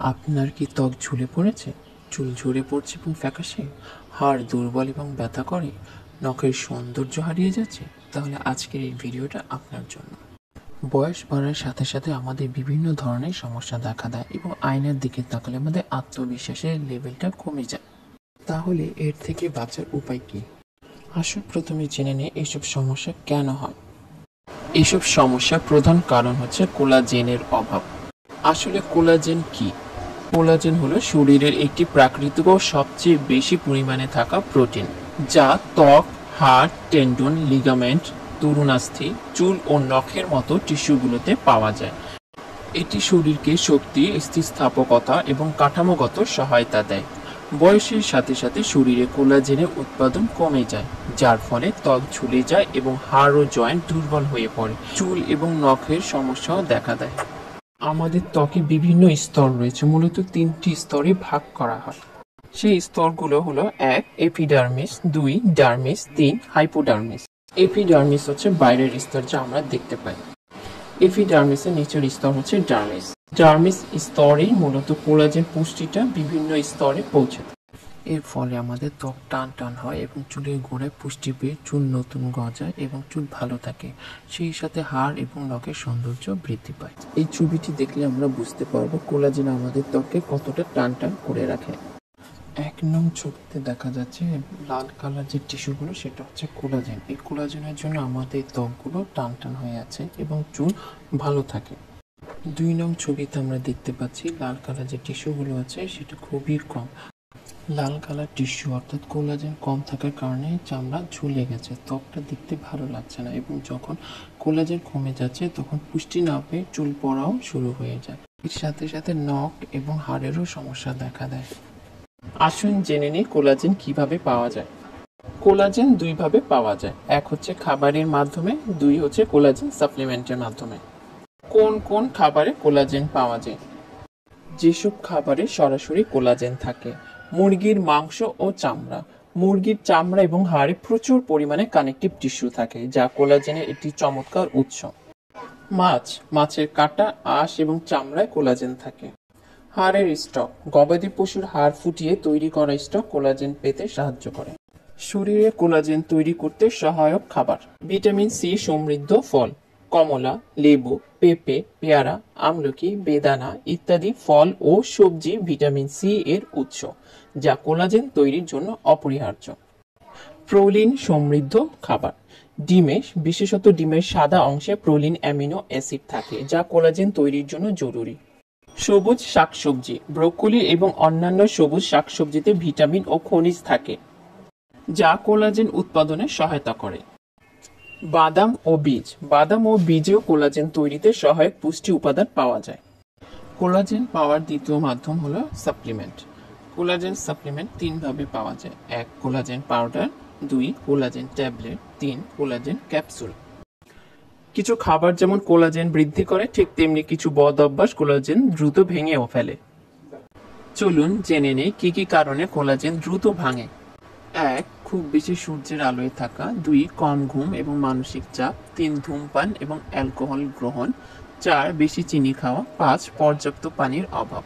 আপনার কি ত্বক ঝুলে পড়েছে, চুল ঝরে পড়ছে এবং ফ্যাকাশে, হাড় দুর্বল এবং ব্যথা করে, নখের সৌন্দর্য হারিয়ে যাচ্ছে? তাহলে আজকের এই ভিডিওটা আপনার জন্য। বয়স বাড়ার সাথে সাথে আমাদের বিভিন্ন ধরনের সমস্যা দেখা দেয় এবং আয়নার দিকে তাকালে আমাদের আত্মবিশ্বাসের লেভেলটা কমে যায়। তাহলে এর থেকে বাঁচার উপায় কি? আসুন প্রথমে জেনে নিই এইসব সমস্যা কেন হয়। এইসব সমস্যার প্রধান কারণ হচ্ছে কোলাজেনের অভাব। আসলে কোলাজেন কি? কোলাজেন হলো শরীরের একটি প্রাকৃতিক ও সবচেয়ে বেশি পরিমাণে থাকা প্রোটিন, যা ত্বক, হাড়, টেন্ডন, লিগামেন্ট, তরুণাস্থি, চুল ও নখের মতো টিস্যুগুলোতে পাওয়া যায়। এটি শরীরকে শক্তি, স্থিতিস্থাপকতা এবং কাঠামোগত সহায়তা দেয়। বয়সের সাথে সাথে শরীরে কোলাজেনের উৎপাদন কমে যায়, যার ফলে ত্বক ঝুলে যায় এবং হাড় ও জয়েন্ট দুর্বল হয়ে পড়ে। চুল এবং নখের সমস্যাও দেখা দেয়। আমাদের ত্বকে বিভিন্ন স্তর রয়েছে, মূলত তিনটি স্তরে ভাগ করা হয়। সেই স্তরগুলো হলো: 1 এপিডার্মিস, 2 ডার্মিস, 3 হাইপোডার্মিস। এপিডার্মিস হচ্ছে বাইরের স্তর, যা আমরা দেখতে পাই। এপিডার্মিসের নিচের স্তর হচ্ছে ডার্মিস। ডার্মিস স্তরে মূলত কোলাজেন পুষ্টিটা বিভিন্ন স্তরে পৌঁছে। এর ফলে আমাদের ত্বক টান টান হয় এবং চুলের গোড়ায় পুষ্টি পেয়ে চুল নতুন গজায় এবং চুল ভালো থাকে। সেই সাথে হাড় এবং নখের সৌন্দর্য বৃদ্ধি পায়। এই ছবিটি দেখলে আমরা বুঝতে পারবো কোলাজেন আমাদের ত্বককে কতটা টান টান করে রাখে। 1 নং ছবিতে দেখা যাচ্ছে লাল কালার যে টিস্যুগুলো, সেটা হচ্ছে কোলাজেন। এই কোলাজেনের জন্য আমাদের ত্বকগুলো টান টান হয়ে আছে এবং চুল ভালো থাকে। 2 নং ছবিতে আমরা দেখতে পাচ্ছি লাল কালার যে টিস্যুগুলো আছে সেটা খুবই কম। লাল কালার টিস্যু অর্থাৎ কোলাজেন কম থাকার কারণে চামড়া ঝুলে গেছে, ত্বকটা দেখতে ভালো লাগছে না এবং যখন কোলাজেন কমে যাচ্ছে তখন পুষ্টি না পেয়ে চুল পড়াও শুরু হয়ে যায়। এর সাথে সাথে নখ এবং হাড়েরও সমস্যা দেখা দেয়। আসুন জেনে নিই কোলাজেন কিভাবে পাওয়া যায়। কোলাজেন দুইভাবে পাওয়া যায়, এক হচ্ছে খাবারের মাধ্যমে, 2 হচ্ছে কোলাজেন সাপ্লিমেন্টের মাধ্যমে। কোন কোন খাবারে কোলাজেন পাওয়া যায়? যেসব খাবারে সরাসরি কোলাজেন থাকে: মুরগির মাংস ও চামড়া। মুরগির চামড়া এবং হাড়ে প্রচুর পরিমাণে কানেকটিভ টিস্যু থাকে, যা কোলাজেনের একটি চমৎকার উৎস। মাছ, মাছের কাঁটা, আঁশ এবং চামড়ায় কোলাজেন থাকে। হাড়ের স্টক, গবাদি পশুর হাড় ফুটিয়ে তৈরি করা স্টক কোলাজেন পেতে সাহায্য করে। শরীরে কোলাজেন তৈরি করতে সহায়ক খাবার: ভিটামিন সি সমৃদ্ধ ফল, কমলা, লেবু, পেঁপে, পেয়ারা, আমলকি, বেদানা ইত্যাদি ফল ও সবজি ভিটামিন সি এর উৎস, যা কোলাজেন তৈরির জন্য অপরিহার্য। প্রোলিন সমৃদ্ধ খাবার: ডিমে, বিশেষত ডিমের সাদা অংশে প্রোলিন অ্যামিনো অ্যাসিড থাকে, যা কোলাজেন তৈরির জন্য জরুরি। সবুজ শাকসবজি, ব্রোকলি এবং অন্যান্য সবুজ শাকসবজিতে ভিটামিন ও খনিজ থাকে, যা কোলাজেন উৎপাদনে সহায়তা করে। বাদাম ও বীজ, বাদাম ও বীজেও কোলাজেন তৈরিতে সহায়ক পুষ্টি উপাদান পাওয়া যায়। কোলাজেন পাওয়ার দ্বিতীয় মাধ্যম হলো সাপ্লিমেন্ট। কোলাজেন সাপ্লিমেন্ট 3 ভাবে পাওয়া যায়: 1 collagen powder, 2 collagen tablet, 3 collagen capsule. কিছু খাবার যেমন কোলাজেন বৃদ্ধি করে, ঠিক তেমনি কিছু বদ অভ্যাস কোলাজেন দ্রুত ভেঙেও ফেলে। চলুন জেনে নেই কি কি কারণে কোলাজেন দ্রুত ভাঙে। 1 খুব বেশি সূর্যের আলোয় থাকা, 2 কম ঘুম এবং মানসিক চাপ, 3 ধূমপান এবং অ্যালকোহল গ্রহণ, 4 বেশি চিনি খাওয়া, 5 পর্যাপ্ত পানির অভাব।